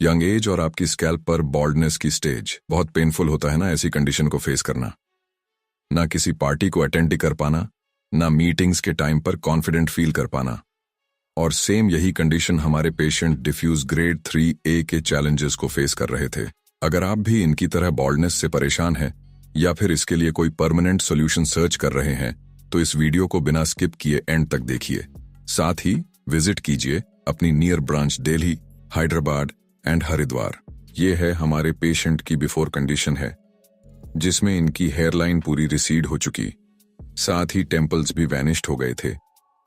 Young age और आपकी scalp पर बॉल्डनेस की स्टेज बहुत पेनफुल होता है ना ऐसी कंडीशन को फेस करना। ना किसी पार्टी को अटेंड कर पाना, ना मीटिंग्स के टाइम पर कॉन्फिडेंट फील कर पाना। और सेम यही कंडीशन हमारे पेशेंट डिफ्यूज ग्रेड 3A के चैलेंजेस को फेस कर रहे थे। अगर आप भी इनकी तरह बॉल्डनेस से परेशान हैं या फिर इसके लिए कोई परमानेंट सोल्यूशन सर्च कर रहे हैं तो इस वीडियो को बिना स्किप किए एंड तक देखिए। साथ ही विजिट कीजिए अपनी near branch Delhi, Hyderabad and Haridwar. ये है हमारे पेशेंट की बिफोर कंडीशन है, जिसमें इनकी हेयरलाइन पूरी रिसीड हो चुकी, साथ ही टेम्पल्स भी वैनिश्ड हो गए थे,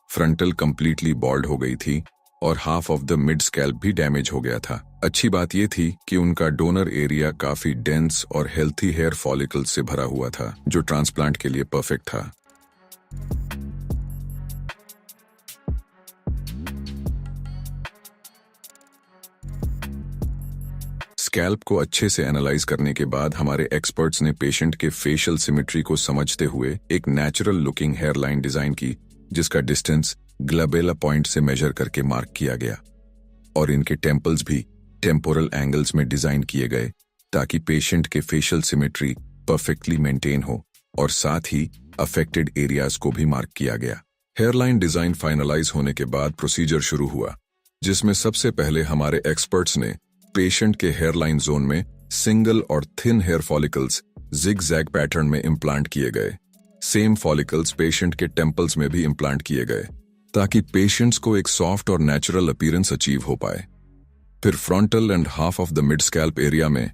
फ्रंटल कंप्लीटली बॉल्ड हो गई थी और half of the mid scalp भी डैमेज हो गया था। अच्छी बात यह थी कि उनका डोनर एरिया काफी डेंस और हेल्थी हेयर फॉलिकल्स से भरा हुआ था, जो ट्रांसप्लांट के लिए परफेक्ट था। स्कैल्प को अच्छे से एनालाइज करने के बाद हमारे एक्सपर्ट्स ने पेशेंट के फेशियल सिमेट्री को समझते हुए एक नेचुरल लुकिंग हेयरलाइन डिजाइन की, जिसका डिस्टेंस ग्लबेला पॉइंट से मेजर करके मार्क किया गया और इनके टेम्पल्स भी टेम्पोरल एंगल्स में डिजाइन किए गए ताकि पेशेंट के फेशियल सिमेट्री परफेक्टली मेंटेन हो, और साथ ही अफेक्टेड एरियाज को भी मार्क किया गया। हेयरलाइन डिजाइन फाइनलाइज होने के बाद प्रोसीजर शुरू हुआ, जिसमें सबसे पहले हमारे एक्सपर्ट्स ने पेशेंट के हेयरलाइन जोन में सिंगल और thin hair follicles zig zag pattern में इम्प्लांट किए गए। सेम फॉलिकल्स पेशेंट के टेम्पल्स में भी इम्प्लांट किए गए ताकि पेशेंट्स को एक सॉफ्ट और नेचुरल अपीयरेंस अचीव हो पाए। फिर frontal and half of the mid scalp area में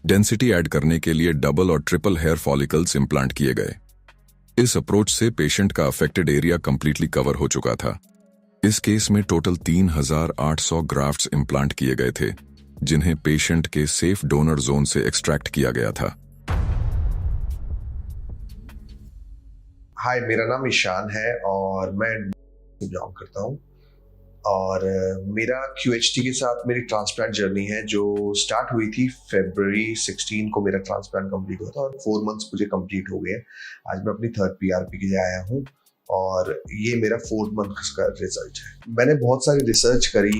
डेंसिटी ऐड करने के लिए डबल और ट्रिपल हेयर फॉलिकल्स इम्प्लांट किए गए। इस अप्रोच से पेशेंट का अफेक्टेड एरिया कंप्लीटली कवर हो चुका था। इस केस में टोटल 3800 ग्राफ्ट्स इम्प्लांट किए गए थे, जिन्हें पेशेंट के सेफ डोनर जोन से एक्सट्रैक्ट किया गया था। हाय, मेरा नाम ईशान है और मैं बिलोंग करता हूँ और मेरा QHT के साथ मेरी ट्रांसप्लांट जर्नी है, जो स्टार्ट हुई थी February 16 को। मेरा ट्रांसप्लांट कंप्लीट हुआ था और 4 मंथ्स मुझे कंप्लीट हो गए। आज मैं अपनी 3rd PRP के लिए आया हूँ और ये मेरा 4 मंथ का रिजल्ट है। मैंने बहुत सारी रिसर्च करी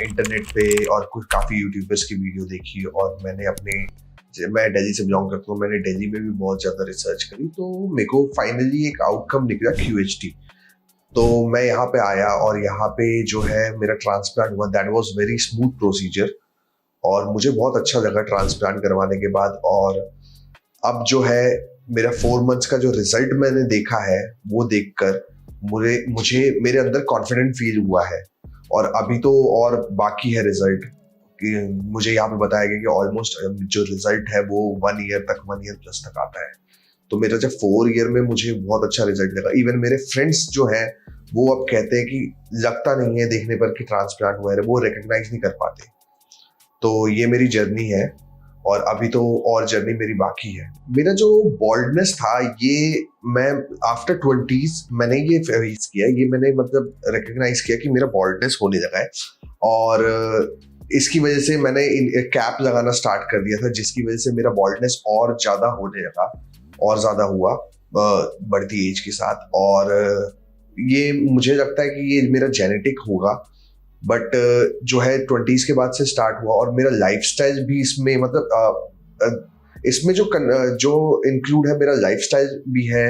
इंटरनेट पे और कुछ काफ़ी यूट्यूबर्स की वीडियो देखी और मैं दिल्ली से बिलोंग करता हूँ, मैंने दिल्ली में भी बहुत ज़्यादा रिसर्च करी, तो मेरे को फाइनली एक आउटकम निकला QHT। तो मैं यहाँ पे आया और यहाँ पे जो है मेरा ट्रांसप्लांट हुआ। That was very smooth procedure और मुझे बहुत अच्छा लगा ट्रांसप्लांट करवाने के बाद। और अब जो है मेरा 4 मंथ्स का जो रिजल्ट मैंने देखा है, वो देखकर मुझे मेरे अंदर कॉन्फिडेंट फील हुआ है। और अभी तो और बाकी है रिजल्ट, कि मुझे यहाँ पे बताया गया कि ऑलमोस्ट जो रिजल्ट है वो 1 ईयर प्लस तक आता है। तो मेरा जब 4 ईयर में मुझे बहुत अच्छा रिजल्ट लगा। इवन मेरे फ्रेंड्स जो हैं वो अब कहते हैं कि लगता नहीं है देखने पर कि ट्रांसप्लांट हुआ है, वो रिकग्नाइज नहीं कर पाते। तो ये मेरी जर्नी है और अभी तो और जर्नी मेरी बाकी है। मेरा जो बॉल्डनेस था, ये मैं आफ्टर 20s मैंने ये फेस किया, ये मैंने मतलब रिकग्नाइज किया कि मेरा बॉल्डनेस होने लगा है। और इसकी वजह से मैंने कैप लगाना स्टार्ट कर दिया था, जिसकी वजह से मेरा बॉल्डनेस और ज़्यादा होने लगा और ज़्यादा हुआ बढ़ती एज के साथ। और ये मुझे लगता है कि ये मेरा जेनेटिक होगा, बट जो है 20s के बाद से स्टार्ट हुआ। और मेरा लाइफस्टाइल भी इसमें मतलब इसमें जो इंक्लूड है, मेरा लाइफस्टाइल भी है।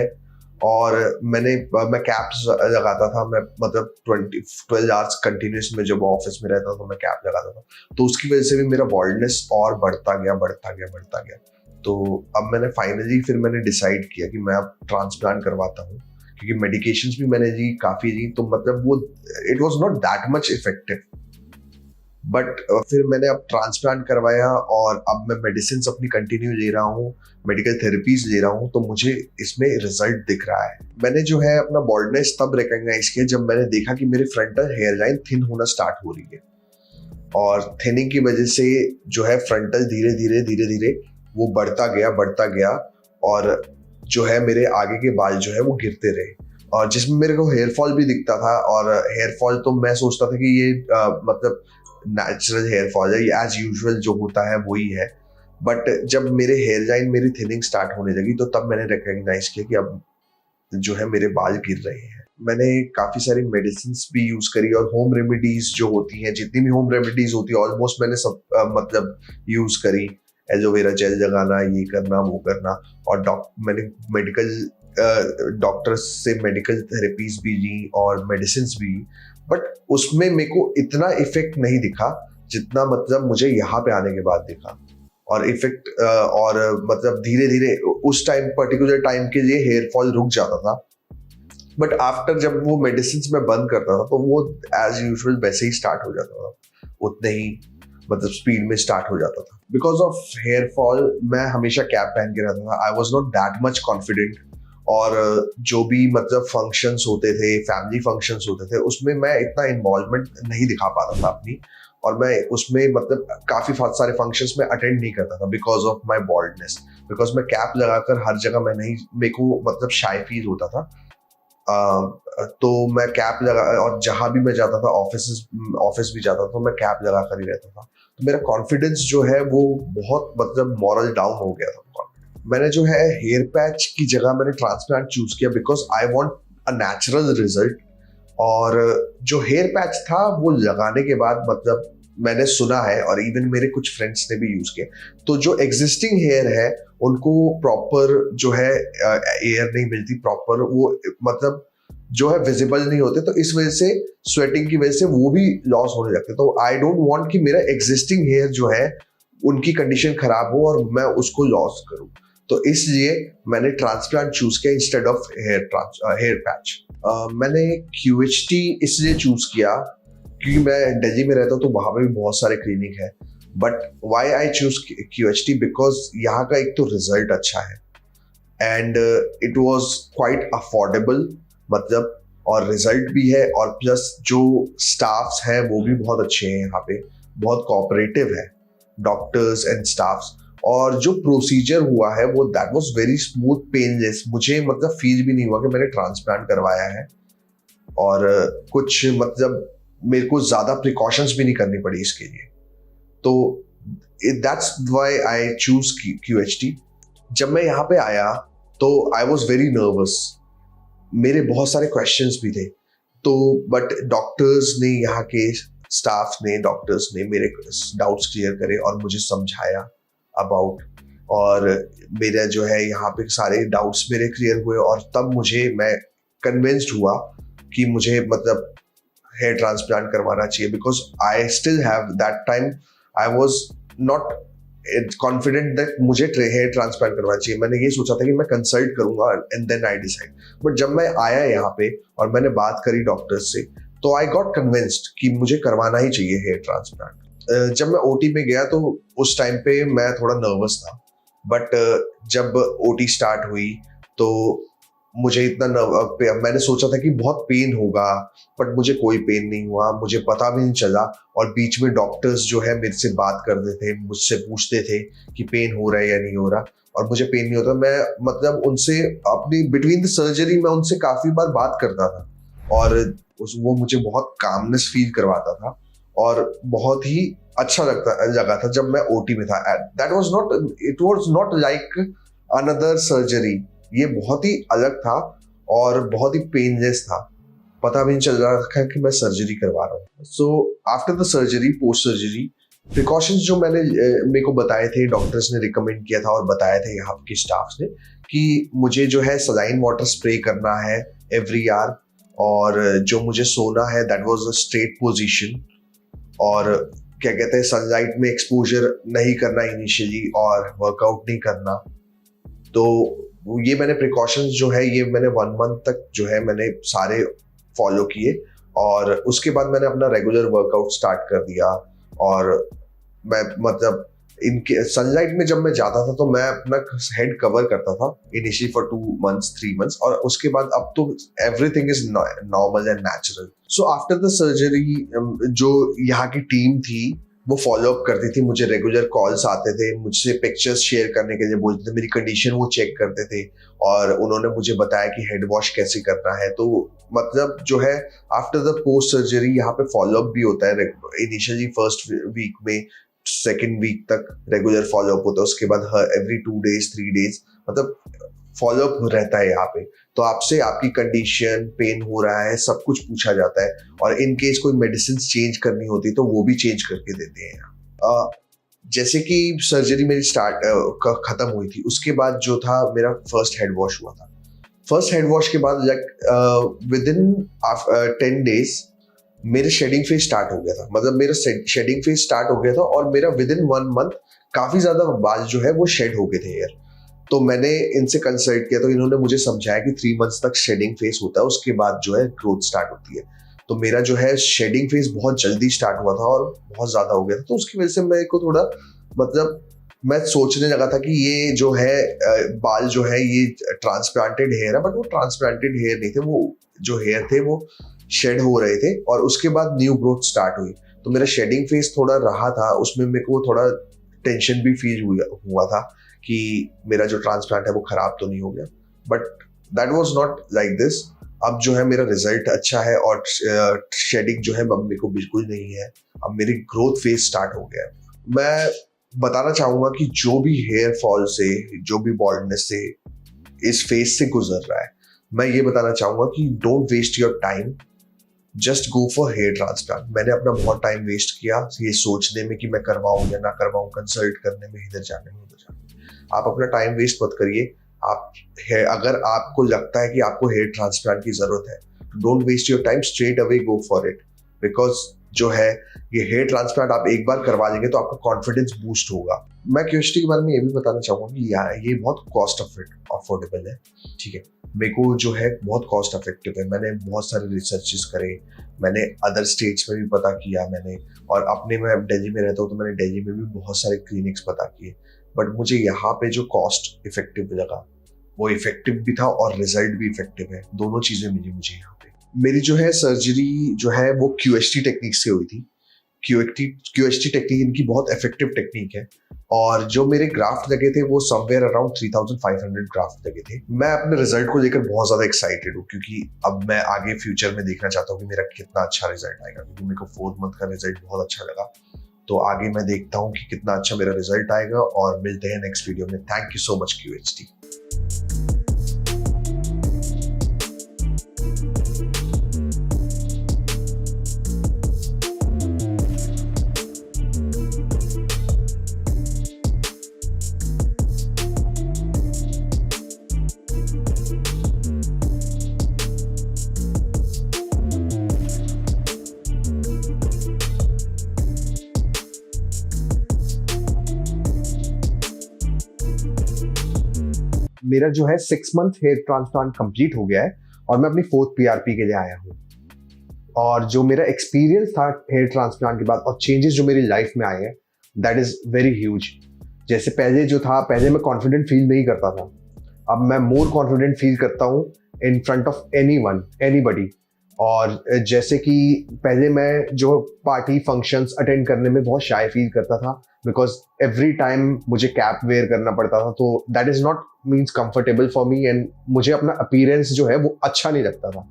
और मैं कैप्स लगाता था, मैं मतलब 12 आवर्स कंटिन्यूस में जब ऑफिस में रहता था तो मैं कैप लगाता था, तो उसकी वजह से भी मेरा बॉल्डनेस और बढ़ता गया। तो अब मैंने डिसाइड किया कि मैं अब ट्रांसप्लांट करवाता हूँ, क्योंकि मेडिकेशंस भी मैंने काफ़ी ली, तो मतलब वो it was not that much effective. But फिर मैंने अब ट्रांसप्लांट करवाया और अब मैं मेडिसिन अपनी कंटिन्यू ले रहा हूँ, मेडिकल थेरेपीज ले रहा हूँ, तो मुझे इसमें रिजल्ट दिख रहा है। मैंने जो है अपना बॉल्डनेस तब रिकॉग्नाइज किया जब मैंने देखा कि मेरी फ्रंटल हेयरलाइन थिन होना स्टार्ट हो रही है, और थिनिंग की वजह से जो है फ्रंटल धीरे धीरे वो बढ़ता गया और जो है मेरे आगे के बाल जो है वो गिरते रहे, और जिसमें मेरे को हेयर फॉल भी दिखता था। और हेयर फॉल तो मैं सोचता था कि ये मतलब नेचुरल हेयर फॉल है, ये एज यूजुअल जो होता है वही है। बट जब मेरे हेयर लाइन मेरी थिनिंग स्टार्ट होने लगी, तो तब मैंने रिकॉग्नाइज किया कि अब जो है मेरे बाल गिर रहे हैं। मैंने काफ़ी सारी मेडिसिन भी यूज़ करी और होम रेमेडीज जो होती हैं, जितनी भी होम रेमेडीज होती है ऑलमोस्ट मैंने सब मतलब यूज़ करी। एलोवेरा जेल लगाना, ये करना, वो करना। और मैंने मेडिकल डॉक्टर्स से मेडिकल थेरेपीज भी ली और मेडिसिन भी, बट उसमें मेरे को इतना इफेक्ट नहीं दिखा जितना मतलब मुझे यहाँ पे आने के बाद दिखा। और इफेक्ट और मतलब धीरे धीरे उस टाइम पर्टिकुलर टाइम के लिए हेयर फॉल रुक जाता था, बट आफ्टर जब वो मेडिसिन में बंद करता था तो वो एज यूजुअल वैसे ही स्टार्ट हो जाता था, उतने ही मतलब स्पीड में स्टार्ट हो जाता था। बिकॉज ऑफ हेयर फॉल मैं हमेशा कैप पहन के रहता था। I was not that much confident. और जो भी मतलब फंक्शंस होते थे, फैमिली फंक्शंस होते थे, उसमें मैं इतना इन्वॉल्वमेंट नहीं दिखा पाता था अपनी। और मैं उसमें मतलब काफ़ी सारे फंक्शंस में अटेंड नहीं करता था because of my baldness. Because मैं कैप लगाकर हर जगह मैं नहीं, मेरे को मतलब शाई फील होता था। तो मैं कैप लगा, और जहाँ भी मैं जाता था, ऑफिस भी जाता था, तो मैं कैप लगा कर ही रहता था। तो मेरा कॉन्फिडेंस जो है वो बहुत मतलब मॉरल डाउन हो गया था। मैंने जो है हेयर पैच की जगह मैंने ट्रांसप्लांट चूज किया because I want a natural result. और जो हेयर पैच था वो लगाने के बाद मतलब मैंने सुना है, और इवन मेरे कुछ फ्रेंड्स ने भी यूज किया, तो जो एग्जिस्टिंग हेयर है उनको प्रॉपर जो है एयर नहीं मिलती प्रॉपर, वो मतलब जो है विजिबल नहीं होते, तो इस वजह से स्वेटिंग की वजह से वो भी लॉस होने लगते। तो आई डोंट वांट कि मेरा एग्जिस्टिंग हेयर जो है उनकी कंडीशन खराब हो और मैं उसको लॉस करूं। तो इसलिए मैंने ट्रांसप्लांट चूज किया इंस्टेड ऑफ हेयर पैच। मैंने QHT इसलिए चूज किया क्योंकि मैं दिल्ली में रहता हूँ, तो वहां पे भी बहुत सारे क्लिनिक है। But why I choose QHT because यहाँ का एक तो रिजल्ट अच्छा है and it was quite affordable मतलब, और रिजल्ट भी है, और प्लस जो स्टाफ्स हैं वो भी बहुत अच्छे हैं यहाँ पे, बहुत कोऑपरेटिव है डॉक्टर्स एंड स्टाफ्स। और जो प्रोसीजर हुआ है वो that was very smooth, painless. मुझे मतलब फील भी नहीं हुआ कि मैंने ट्रांसप्लांट करवाया है। और कुछ मतलब मेरे को ज्यादा प्रिकॉशंस भी नहीं करनी पड़ी इसके लिए। तो that's why I choose QHT। जब मैं यहाँ पे आया तो आई वॉज वेरी नर्वस, मेरे बहुत सारे क्वेश्चंस भी थे। तो बट डॉक्टर्स ने, यहाँ के स्टाफ ने, डॉक्टर्स ने मेरे डाउट्स क्लियर करे और मुझे समझाया अबाउट, और मेरा जो है यहाँ पे सारे डाउट्स मेरे क्लियर हुए। और तब मैं कन्विंस्ड हुआ कि मुझे मतलब हेयर ट्रांसप्लांट करवाना चाहिए। Because I still have that time I was not confident that मुझे हेयर ट्रांसप्लांट करवाना चाहिए। मैंने ये सोचा था कि मैं कंसल्ट करूंगा and then I decide. But जब मैं आया यहाँ पे और मैंने बात करी डॉक्टर्स से, तो आई गॉट कन्विंस्ड कि मुझे करवाना ही चाहिए हेयर ट्रांसप्लांट। जब मैं OT में गया तो उस टाइम पे मैं थोड़ा नर्वस था, बट जब OT स्टार्ट हुई तो मुझे इतना मैंने सोचा था कि बहुत पेन होगा, बट मुझे कोई पेन नहीं हुआ, मुझे पता भी नहीं चला। और बीच में डॉक्टर्स जो है मेरे से बात करते थे, मुझसे पूछते थे कि पेन हो रहा है या नहीं हो रहा, और मुझे पेन नहीं होता। मैं मतलब उनसे अपनी बिटवीन द सर्जरी मैं उनसे काफी बार बात करता था, और वो मुझे बहुत कामनेस फील करवाता था और बहुत ही अच्छा लगा था जब मैं OT में था। That was not, it was not like another surgery. ये बहुत ही अलग था और बहुत ही पेनलेस था, पता भी नहीं चल रहा था कि मैं सर्जरी करवा रहा हूँ। So after the surgery, post surgery precautions जो मेरे को बताए थे, डॉक्टर्स ने रिकमेंड किया था और बताया था यहाँ के स्टाफ ने, कि मुझे जो है सलाइन वाटर स्प्रे करना है एवरी आवर, और जो मुझे सोना है that was a straight position, और क्या कहते हैं सनलाइट में एक्सपोजर नहीं करना इनिशियली, और वर्कआउट नहीं करना। तो ये मैंने प्रिकॉशंस जो है ये मैंने 1 मंथ तक जो है मैंने सारे फॉलो किए, और उसके बाद मैंने अपना रेगुलर वर्कआउट स्टार्ट कर दिया। और मैं मतलब इनके सनलाइट में जब मैं जाता था तो मैं अपना हेड कवर करता था इनिशियली फॉर 2 मंथ्स 3 मंथ्स, और उसके बाद अब तो everything is normal and natural. So after the surgery जो यहाँ की टीम थी वो फॉलो अप करती थी, मुझे रेगुलर कॉल्स आते थे, मुझसे पिक्चर्स शेयर करने के लिए बोलते थे, मेरी कंडीशन वो चेक करते थे, और उन्होंने मुझे बताया कि हेड वॉश कैसे करना है। तो मतलब जो है आफ्टर द पोस्ट सर्जरी यहाँ पे फॉलो अप भी होता है। इनिशियली फर्स्ट वीक में, सेकेंड वीक तक रेगुलर फॉलो अप होता है, उसके बाद एवरी 2 days 3 days मतलब फॉलोअप रहता है यहाँ पे। तो आपसे आपकी कंडीशन, पेन हो रहा है, सब कुछ पूछा जाता है, और इन केस कोई मेडिसिन चेंज करनी होती तो वो भी चेंज करके देते हैं यहाँ। जैसे कि सर्जरी मेरी खत्म हुई थी, उसके बाद जो था मेरा फर्स्ट हेड वॉश हुआ था। फर्स्ट हेड वॉश के बाद विद इन 10 days मेरे शेडिंग फेज स्टार्ट हो गया था। मतलब मेरा शेडिंग फेज स्टार्ट हो गया था, और मेरा विद इन 1 month काफी ज्यादा बाल जो है वो शेड हो गए थे यार। तो मैंने इनसे कंसल्ट किया, तो इन्होंने मुझे समझाया कि 3 months तक शेडिंग फेज होता है, उसके बाद जो है ग्रोथ स्टार्ट होती है। तो मेरा जो है शेडिंग फेज बहुत जल्दी स्टार्ट हुआ था और बहुत ज्यादा हो गया था। तो उसकी वजह से मेरे को थोड़ा, मतलब मैं सोचने लगा था कि ये जो है बाल जो है ये ट्रांसप्लांटेड हेयर है, बट वो ट्रांसप्लांटेड हेयर नहीं थे, वो जो हेयर थे वो शेड हो रहे थे, और उसके बाद न्यू ग्रोथ स्टार्ट हुई। तो मेरा शेडिंग फेज थोड़ा रहा था, उसमें मेरे को थोड़ा टेंशन भी फील हुआ था कि मेरा जो ट्रांसप्लांट है वो खराब तो नहीं हो गया, but that was not like this. अब जो है मेरा रिजल्ट अच्छा है, और शेडिंग जो है अब मेरे को बिल्कुल नहीं है। अब मेरी ग्रोथ फेज स्टार्ट हो गया है। मैं बताना चाहूंगा कि जो भी हेयर फॉल से, जो भी बॉल्डनेस से इस फेज से गुजर रहा है, मैं ये बताना चाहूंगा कि don't waste your time, just go for hair transplant. मैंने अपना बहुत टाइम वेस्ट किया ये सोचने में कि मैं करवाऊं या ना करवाऊं, कंसल्ट करने में, इधर जाने में, उधर जाने में। आप अपना टाइम वेस्ट मत करिए। आप अगर आपको लगता है कि आपको हेयर ट्रांसप्लांट की जरूरत है, don't waste your time, straight away go for it. Because जो है ये हेयर ट्रांसप्लांट आप एक बार करवा लेंगे तो आपका कॉन्फिडेंस बूस्ट होगा। मैं क्यूएचटी के बारे में ये भी बताना चाहूंगा कि ये बहुत कॉस्ट अफोर्डेबल है, ठीक है। मेरे को जो है बहुत कॉस्ट इफेक्टिव है। मैंने बहुत सारे रिसर्चेस करे, मैंने अदर स्टेट्स में भी पता किया मैंने, और अपने मैं दिल्ली में रहता हूँ तो मैंने दिल्ली में भी बहुत सारे क्लिनिक्स पता किए, बट मुझे यहाँ पे जो कॉस्ट इफेक्टिव लगा वो इफेक्टिव भी था और रिजल्ट भी इफेक्टिव है। दोनों चीजें मिली मुझे यहाँ पे। मेरी जो है सर्जरी जो है वो क्यूएचटी टेक्निक से हुई थी। क्यूएचटी टेक्निक इनकी बहुत इफेक्टिव टेक्निक है, और जो मेरे ग्राफ्ट लगे थे वो समवेयर अराउंड 3500 ग्राफ्ट लगे थे। मैं अपने रिजल्ट को लेकर बहुत ज्यादा एक्साइटेड हूँ, क्योंकि अब मैं आगे फ्यूचर में देखना चाहता हूँ कि मेरा कितना अच्छा रिजल्ट आएगा, क्योंकि मेरे को 4th month का रिजल्ट बहुत अच्छा लगा। तो आगे मैं देखता हूँ कि कितना अच्छा मेरा रिजल्ट आएगा, और मिलते हैं नेक्स्ट वीडियो में। Thank you so much QHT. मेरा जो है 6 month हेयर ट्रांसप्लांट कंप्लीट हो गया है, और मैं अपनी 4th PRP के लिए आया हूँ। और जो मेरा एक्सपीरियंस था हेयर ट्रांसप्लांट के बाद और चेंजेस जो मेरी लाइफ में आए हैं, दैट इज वेरी ह्यूज। जैसे पहले जो था, पहले मैं कॉन्फिडेंट फील नहीं करता था, अब मैं मोर कॉन्फिडेंट फील करता हूँ इन फ्रंट ऑफ एनीबडी। और जैसे कि पहले मैं जो पार्टी फंक्शंस अटेंड करने में बहुत शाय फील करता था, बिकॉज एवरी टाइम मुझे कैप वेयर करना पड़ता था, तो that is not means comfortable for me, and मुझे अपना अपीयरेंस जो है वो अच्छा नहीं लगता था।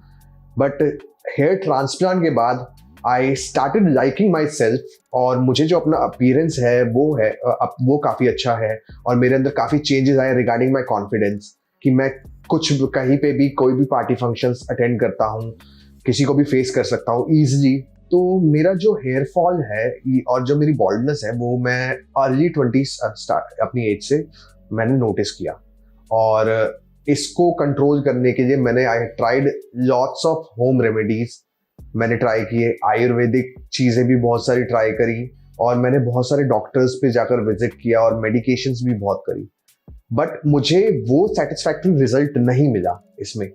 बट हेयर ट्रांसप्लांट के बाद I started liking my self, और मुझे जो अपना अपीयरेंस है वो काफ़ी अच्छा है, और मेरे अंदर काफ़ी चेंजेस आए रिगार्डिंग माई कॉन्फिडेंस, कि मैं कुछ कहीं पे भी कोई भी पार्टी फंक्शंस अटेंड करता हूँ, किसी को भी फेस कर सकता हूँ ईजिली। तो मेरा जो हेयर फॉल है और जो मेरी बॉल्डनेस है वो मैं अर्ली 20s अपनी एज से मैंने नोटिस किया, और इसको कंट्रोल करने के लिए मैंने I tried lots of home remedies. मैंने ट्राई किए, आयुर्वेदिक चीज़ें भी बहुत सारी ट्राई करी, और मैंने बहुत सारे डॉक्टर्स पे जाकर विजिट किया, और मेडिकेशंस भी बहुत करी, बट मुझे वो सेटिस्फैक्टरी रिजल्ट नहीं मिला इसमें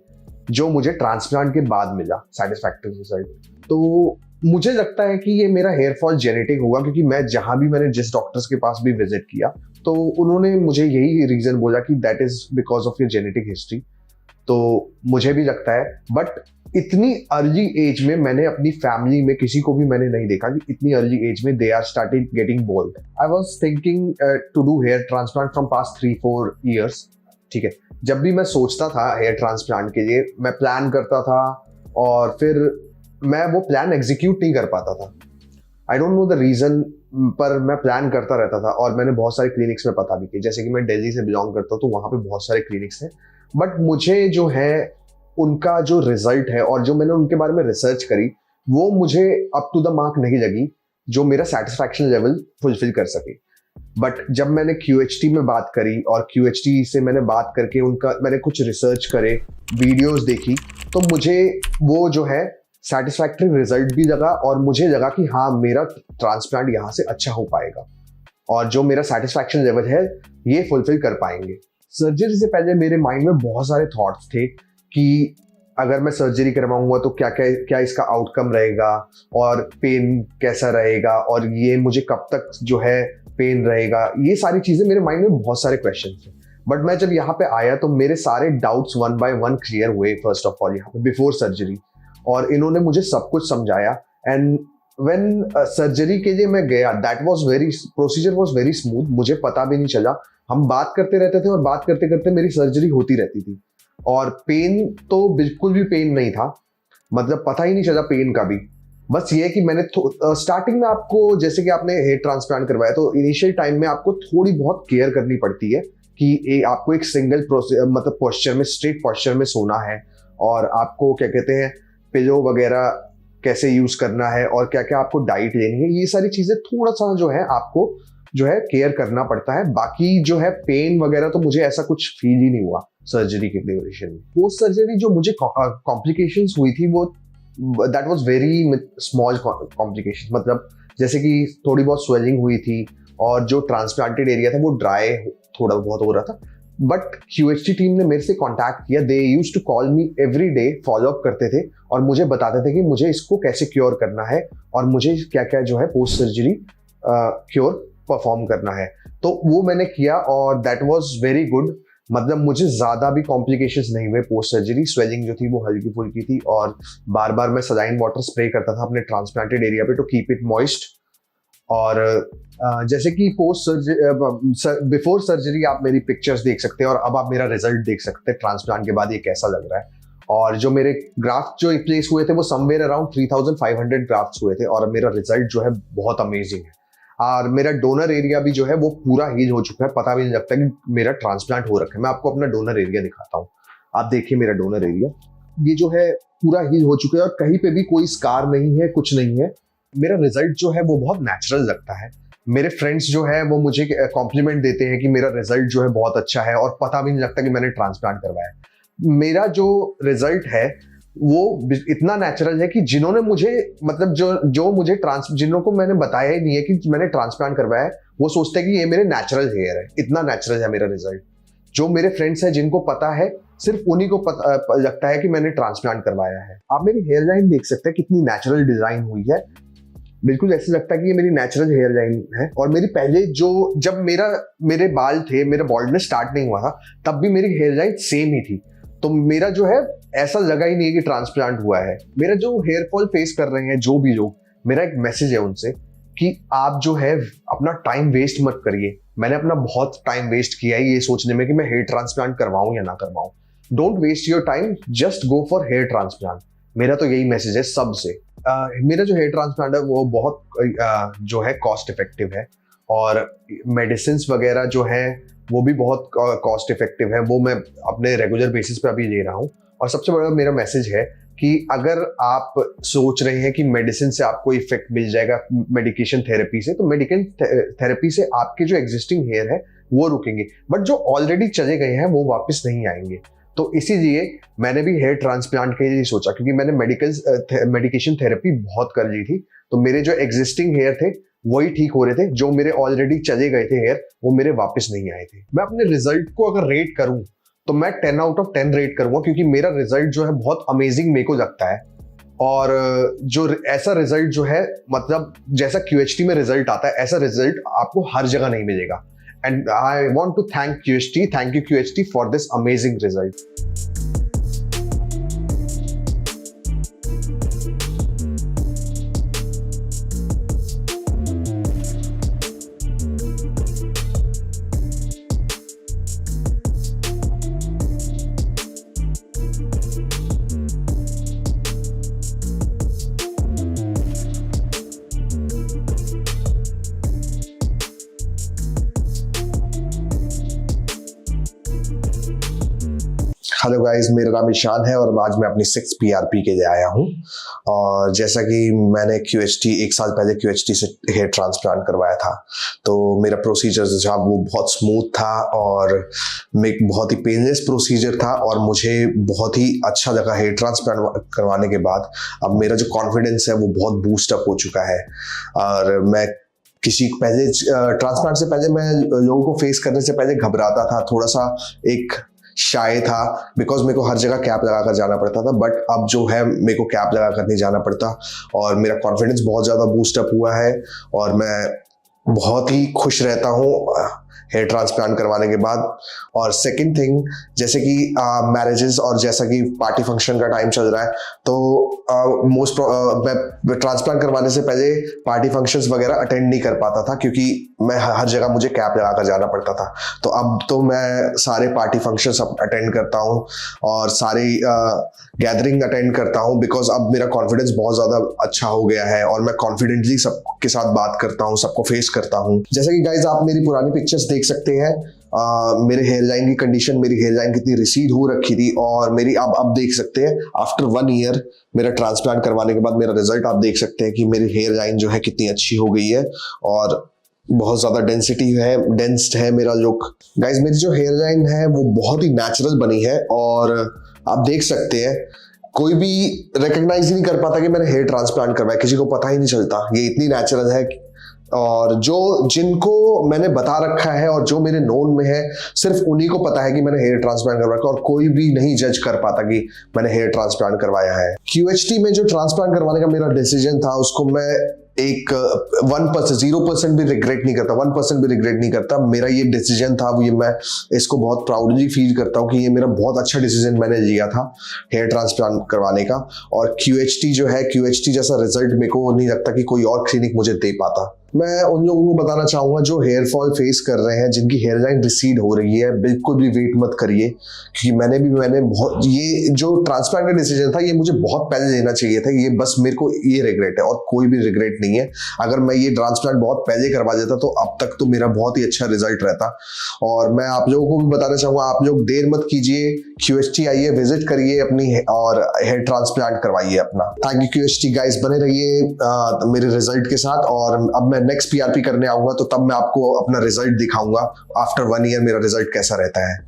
जो मुझे ट्रांसप्लांट के बाद मिला सेटिस्फैक्टरी रिजल्ट। तो मुझे लगता है कि ये मेरा हेयर फॉल जेनेटिक होगा, क्योंकि मैंने जिस डॉक्टर्स के पास भी विजिट किया तो उन्होंने मुझे यही रीजन बोला कि that is because of your genetic history. तो मुझे भी लगता है, बट इतनी अर्ली एज में मैंने अपनी फैमिली में किसी को भी मैंने नहीं देखा कि इतनी अर्ली एज में they are started getting bald. I was thinking to do hair transplant from past 3-4 years, ठीक है। जब भी मैं सोचता था हेयर ट्रांसप्लांट के लिए, मैं प्लान करता था, और फिर मैं वो प्लान एग्जीक्यूट नहीं कर पाता था। I don't know the reason, पर मैं प्लान करता रहता था, और मैंने बहुत सारे क्लिनिक्स में पता भी किया। जैसे कि मैं दिल्ली से बिलोंग करता हूँ, तो वहाँ पे बहुत सारे क्लिनिक्स हैं, बट मुझे जो है उनका जो रिजल्ट है और जो मैंने उनके बारे में रिसर्च करी वो मुझे अप टू द मार्क नहीं लगी जो मेरा सेटिस्फैक्शन लेवल फुलफिल कर सके। बट जब मैंने QHT में बात करी और QHT से मैंने बात करके उनका मैंने कुछ रिसर्च करे, वीडियोस देखी, तो मुझे वो जो है सेटिस्फैक्टरी रिजल्ट भी लगा और मुझे लगा कि हाँ मेरा ट्रांसप्लांट यहाँ से अच्छा हो पाएगा और जो मेरा सेटिस्फैक्शन लेवल है ये फुलफिल कर पाएंगे। सर्जरी से पहले मेरे माइंड में बहुत सारे थॉट्स थे कि अगर मैं सर्जरी करवाऊंगा तो क्या क्या क्या इसका आउटकम रहेगा और पेन कैसा रहेगा और ये मुझे कब तक जो है पेन रहेगा, ये सारी चीजें मेरे माइंड में बहुत सारे क्वेश्चन थे। बट मैं जब यहाँ पे आया तो मेरे सारे doubts one by one clear हुए फर्स्ट ऑफ ऑल यहाँ पे बिफोर सर्जरी, और इन्होंने मुझे सब कुछ समझाया। एंड व्हेन सर्जरी के लिए मैं गया that was very procedure was very smooth, मुझे पता भी नहीं चला। हम बात करते रहते थे और बात करते करते मेरी सर्जरी होती रहती थी और पेन तो बिल्कुल भी पेन नहीं था, मतलब पता ही नहीं चला पेन का भी। बस ये कि मैंने स्टार्टिंग में आपको जैसे कि आपने हेयर ट्रांसप्लांट करवाया तो इनिशियल टाइम में आपको थोड़ी बहुत केयर करनी पड़ती है कि आपको एक सिंगल मतलब पोस्चर में स्ट्रेट पोस्चर में सोना है और आपको क्या कहते हैं पिलो वगैरह कैसे यूज करना है और क्या क्या आपको डाइट लेनी है, ये सारी चीजें थोड़ा सा जो है आपको जो है केयर करना पड़ता है। बाकी जो है पेन वगैरह तो मुझे ऐसा कुछ फील ही नहीं हुआ सर्जरी के ड्यूरेशन में। पोस्ट सर्जरी जो मुझे कॉम्प्लिकेशंस हुई थी वो that was very small complications, मतलब जैसे कि थोड़ी बहुत स्वेलिंग हुई थी और जो ट्रांसप्लांटेड एरिया था वो ड्राई थोड़ा बहुत हो रहा था। बट QHT टीम ने मेरे से कांटेक्ट किया, they used to call me every day, follow up करते थे और मुझे बताते थे कि मुझे इसको कैसे क्योर करना है और मुझे क्या क्या जो है पोस्ट सर्जरी क्योर परफॉर्म करना है। तो वो मैंने किया और दैट वाज वेरी गुड, मतलब मुझे ज्यादा भी कॉम्प्लिकेशंस नहीं हुए पोस्ट सर्जरी। स्वेलिंग जो थी वो हल्की फुल्की थी और बार बार मैं सलाइन वाटर स्प्रे करता था अपने ट्रांसप्लांटेड एरिया पे टू कीप इट मॉइस्ट। और जैसे कि पोस्ट सर्जरी बिफोर सर्जरी आप मेरी पिक्चर्स देख सकते हैं और अब आप मेरा रिजल्ट देख सकते हैं ट्रांसप्लांट के बाद ये कैसा लग रहा है। और जो मेरे ग्राफ्ट जो प्लेस हुए थे वो समवेयर अराउंड 3500 ग्राफ्ट्स हुए थे और मेरा रिजल्ट जो है बहुत अमेजिंग है। और मेरा डोनर एरिया भी जो है वो पूरा हील हो चुका है, पता भी नहीं लगता कि मेरा ट्रांसप्लांट हो रखा है। मैं आपको अपना डोनर एरिया दिखाता हूँ, आप देखिए मेरा डोनर एरिया, ये जो है पूरा हील हो चुका है और कहीं पे भी कोई स्कार नहीं है, कुछ नहीं है। मेरा रिजल्ट जो है वो बहुत नेचुरल लगता है। मेरे फ्रेंड्स जो है वो मुझे कॉम्प्लीमेंट देते हैं कि मेरा रिजल्ट जो है बहुत अच्छा है और पता भी नहीं लगता कि मैंने ट्रांसप्लांट करवाया है। मेरा जो रिजल्ट है वो इतना नेचुरल है कि जिन्होंने मुझे मतलब जो मुझे जिन्हों को मैंने बताया ही नहीं है कि मैंने ट्रांसप्लांट करवाया है वो सोचते हैं कि ये मेरे नेचुरल हेयर है, इतना नेचुरल है मेरा रिजल्ट। जो मेरे फ्रेंड्स हैं जिनको पता है सिर्फ उन्हीं को पता लगता है कि मैंने ट्रांसप्लांट करवाया है। आप मेरी हेयर लाइन देख सकते हैं कितनी नेचुरल डिजाइन हुई है, बिल्कुल ऐसे लगता है कि ये मेरी नेचुरल हेयर लाइन है। और मेरी पहले जब मेरे बाल थे, मेरा बॉल्डनेस स्टार्ट नहीं हुआ था, तब भी मेरी हेयर लाइन सेम ही थी। तो मेरा जो है ऐसा लगा ही नहीं है कि ट्रांसप्लांट हुआ है। मेरा जो हेयर फॉल फेस कर रहे हैं जो भी लोग, मेरा एक मैसेज है उनसे कि आप जो है अपना टाइम वेस्ट मत करिए। मैंने अपना बहुत टाइम वेस्ट किया है ये सोचने में कि मैं हेयर ट्रांसप्लांट करवाऊं या ना करवाऊं। Don't waste your time, just go for hair transplant. मेरा तो यही मैसेज है सबसे। मेरा जो हेयर ट्रांसप्लांट है वो बहुत जो है कॉस्ट इफेक्टिव है और मेडिसिन वगैरह जो है वो भी बहुत कॉस्ट इफेक्टिव है, वो मैं अपने रेगुलर बेसिस पे अभी ले रहा हूँ। और सबसे बड़ा मेरा मैसेज है कि अगर आप सोच रहे हैं कि मेडिसिन से आपको इफेक्ट मिल जाएगा मेडिकेशन थेरेपी से, तो मेडिकल थेरेपी से आपके जो एग्जिस्टिंग हेयर है वो रुकेंगे, बट जो ऑलरेडी चले गए हैं वो वापस नहीं आएंगे। तो इसीलिए मैंने भी हेयर ट्रांसप्लांट के लिए सोचा, क्योंकि मैंने मेडिकेशन थेरेपी बहुत कर ली थी, तो मेरे जो एग्जिस्टिंग हेयर थे वही ठीक हो रहे थे, जो मेरे ऑलरेडी चले गए थे हेयर वो मेरे वापस नहीं आए थे। मैं अपने रिजल्ट को अगर रेट करूं तो मैं 10 आउट ऑफ 10 रेट करूंगा, क्योंकि मेरा रिजल्ट जो है बहुत अमेजिंग मेरे को लगता है। और जो ऐसा रिजल्ट जो है मतलब जैसा QHT में रिजल्ट आता है ऐसा रिजल्ट आपको हर जगह नहीं मिलेगा। And I want to thank QHT, thank you QHT for this amazing result. Hello guys, मेरा नाम ईशान है और आज मैं अपनी 6 PRP के लिए आया हूँ। और जैसा कि मैंने QHT 1 साल पहले QHT से हेयर ट्रांसप्लांट करवाया था, तो मेरा प्रोसीजर जो था वो बहुत स्मूथ था और एक बहुत ही पेनलेस प्रोसीजर था और मुझे बहुत ही अच्छा लगा। हेयर ट्रांसप्लांट करवाने के बाद अब मेरा जो कॉन्फिडेंस है वो बहुत बूस्ट अप हो चुका है। और मैं किसी पहले ट्रांसप्लांट से पहले मैं लोगों को फेस करने से पहले घबराता था, थोड़ा सा एक शाय था, बिकॉज मेरे को हर जगह कैप लगा कर जाना पड़ता था। बट अब जो है मेरे को कैप लगा कर नहीं जाना पड़ता और मेरा कॉन्फिडेंस बहुत ज़्यादा बूस्ट अप हुआ है और मैं बहुत ही खुश रहता हूँ हेयर ट्रांसप्लांट करवाने के बाद। और सेकंड थिंग, जैसे कि मैरिजेस और जैसा कि पार्टी फंक्शन का टाइम चल रहा है, तो मैं ट्रांसप्लांट करवाने से पहले पार्टी फंक्शंस वगैरह अटेंड नहीं कर पाता था क्योंकि मैं हर जगह मुझे कैप लगा कर जाना पड़ता था। तो अब तो मैं सारे पार्टी फंक्शंस अटेंड करता हूँ और सारे गैदरिंग अटेंड करता हूँ, बिकॉज अब मेरा कॉन्फिडेंस बहुत ज़्यादा अच्छा हो गया है और मैं कॉन्फिडेंटली सबके साथ बात करता हूँ, सबको फेस करता हूँ। जैसे कि गाइज आप मेरी पुरानी पिक्चर्स देख सकते हैं, मेरे हेयर लाइन की कंडीशन, मेरी हेयर लाइन कितनी रिसीड हो रखी थी और मेरी अब देख सकते हैं आफ्टर 1 ईयर मेरा ट्रांसप्लांट करवाने के बाद मेरा रिजल्ट आप देख सकते हैं कि मेरी हेयर लाइन जो है कितनी अच्छी हो गई है और बहुत ज्यादा डेंसिटी है, डेंस्ड है मेरा लुक। गाइज मेरी जो हेयर लाइन है वो बहुत ही नेचुरल बनी है और आप देख सकते हैं कोई भी रिकॉग्नाइज ही नहीं कर पाता कि मैंने हेयर ट्रांसप्लांट करवाया, किसी को पता ही नहीं चलता, ये इतनी नेचुरल है। और जो जिनको मैंने बता रखा है और जो मेरे नोन में है, सिर्फ उन्हीं को पता है कि मैंने हेयर ट्रांसप्लांट करवाया और कोई भी नहीं जज कर पाता कि मैंने हेयर ट्रांसप्लांट करवाया है। QHT में जो ट्रांसप्लांट करवाने का मेरा डिसीजन था उसको मैं एक 1% 0% भी रिग्रेट नहीं करता, 1% भी रिग्रेट नहीं करता। मेरा ये डिसीजन था, ये मैं इसको बहुत प्राउडली फील करता हूँ कि ये मेरा बहुत अच्छा डिसीजन मैंने लिया था हेयर ट्रांसप्लांट करवाने का। और QHT जो है, QHT जैसा रिजल्ट मेरे को नहीं लगता कि कोई और क्लिनिक मुझे दे पाता। मैं उन लोगों को बताना चाहूंगा जो हेयर फॉल फेस कर रहे हैं, जिनकी हेयर लाइन रिसीड हो रही है, बिल्कुल भी वेट मत करिए, क्योंकि मैंने बहुत, ये जो ट्रांसप्लांट का डिसीजन था ये मुझे बहुत पहले लेना चाहिए था। ये बस मेरे को ये रिग्रेट है और कोई भी रिग्रेट नहीं है। अगर मैं ये ट्रांसप्लांट बहुत पहले करवा देता तो अब तक तो मेरा बहुत ही अच्छा रिजल्ट रहता। और मैं आप लोगों को भी बताना चाहूंगा, आप लोग देर मत कीजिए, QHT आइए, विजिट करिए अपनी और हेयर ट्रांसप्लांट करवाइए अपना। थैंक यू QHT गाइस, बने रहिए मेरे रिजल्ट के साथ। और अब मैं नेक्स्ट PRP करने आऊंगा तो तब मैं आपको अपना रिजल्ट दिखाऊंगा आफ्टर 1 ईयर मेरा रिजल्ट कैसा रहता है।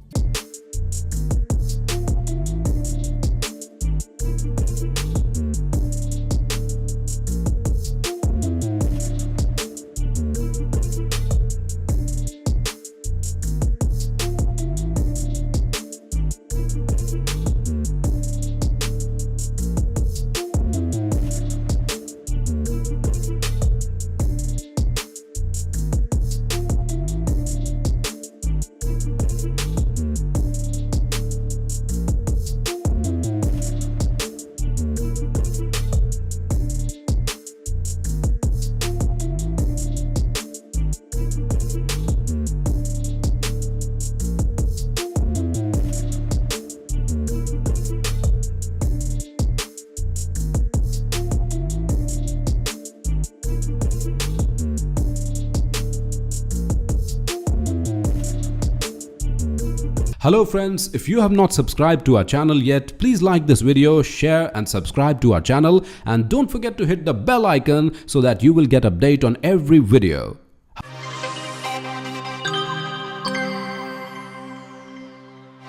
Hello friends, if you have not subscribed to our channel yet, please like this video, share and subscribe to our channel, and don't forget to hit the bell icon so that you will get update on every video.